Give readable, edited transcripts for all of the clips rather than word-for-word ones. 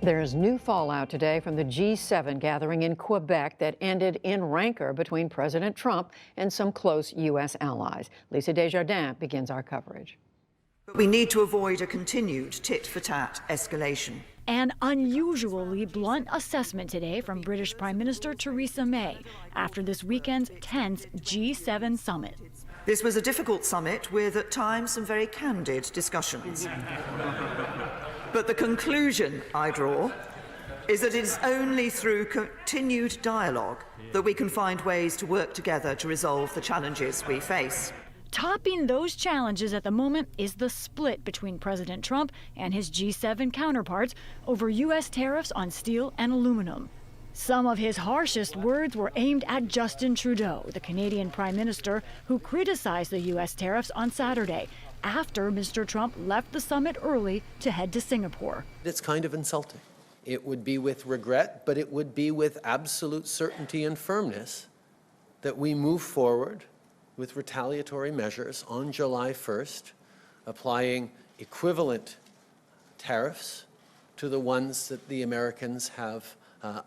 There's new fallout today from the G7 gathering in Quebec that ended in rancor between President Trump and some close U.S. allies. Lisa Desjardins begins our coverage. But we need to avoid a continued tit-for-tat escalation. An unusually blunt assessment today from British Prime Minister Theresa May after this weekend's tense G7 summit. This was a difficult summit with, at times, some very candid discussions. But the conclusion I draw is that it is only through continued dialogue that we can find ways to work together to resolve the challenges we face. Topping those challenges at the moment is the split between President Trump and his G7 counterparts over U.S. tariffs on steel and aluminum. Some of his harshest words were aimed at Justin Trudeau, the Canadian Prime Minister, who criticized the U.S. tariffs on Saturday after Mr. Trump left the summit early to head to Singapore. It's kind of insulting. It would be with regret, but it would be with absolute certainty and firmness that we move forward with retaliatory measures on July 1st, applying equivalent tariffs to the ones that the Americans have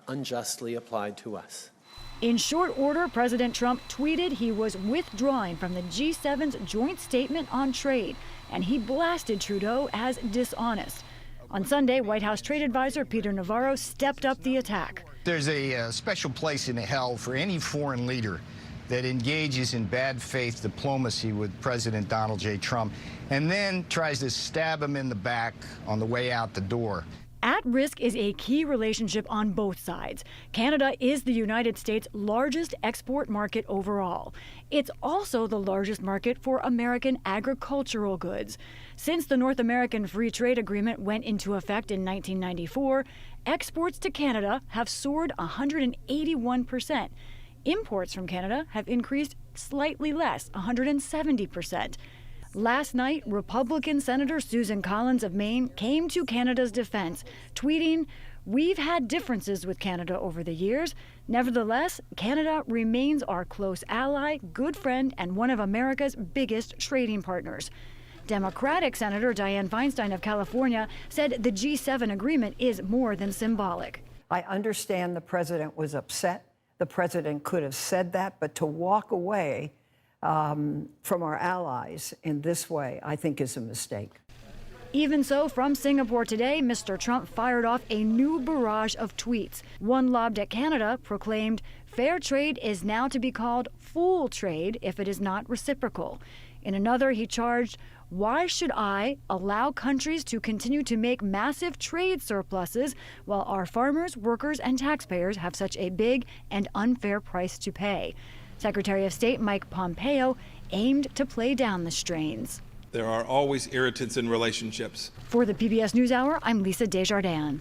unjustly applied to us. In short order, President Trump tweeted he was withdrawing from the G7's joint statement on trade, and he blasted Trudeau as dishonest. On Sunday, White House trade advisor Peter Navarro stepped up the attack. There's a special place in hell for any foreign leader that engages in bad faith diplomacy with President Donald J. Trump and then tries to stab him in the back on the way out the door. At risk is a key relationship on both sides. Canada is the United States' largest export market overall. It's also the largest market for American agricultural goods. Since the North American Free Trade Agreement went into effect in 1994, exports to Canada have soared 181%. Imports from Canada have increased slightly less, 170%. Last night, Republican Senator Susan Collins of Maine came to Canada's defense, tweeting, "We've had differences with Canada over the years. Nevertheless, Canada remains our close ally, good friend, and one of America's biggest trading partners." Democratic Senator Dianne Feinstein of California said the G7 agreement is more than symbolic. I understand the president was upset. The president could have said that, but to walk away from our allies in this way, I think is a mistake. Even so, from Singapore today, Mr. Trump fired off a new barrage of tweets. One lobbed at Canada proclaimed, "Fair trade is now to be called fool trade if it is not reciprocal." In another, he charged, "Why should I allow countries to continue to make massive trade surpluses while our farmers, workers, and taxpayers have such a big and unfair price to pay?" Secretary of State Mike Pompeo aimed to play down the strains. There are always irritants in relationships. For the PBS NewsHour, I'm Lisa Desjardins.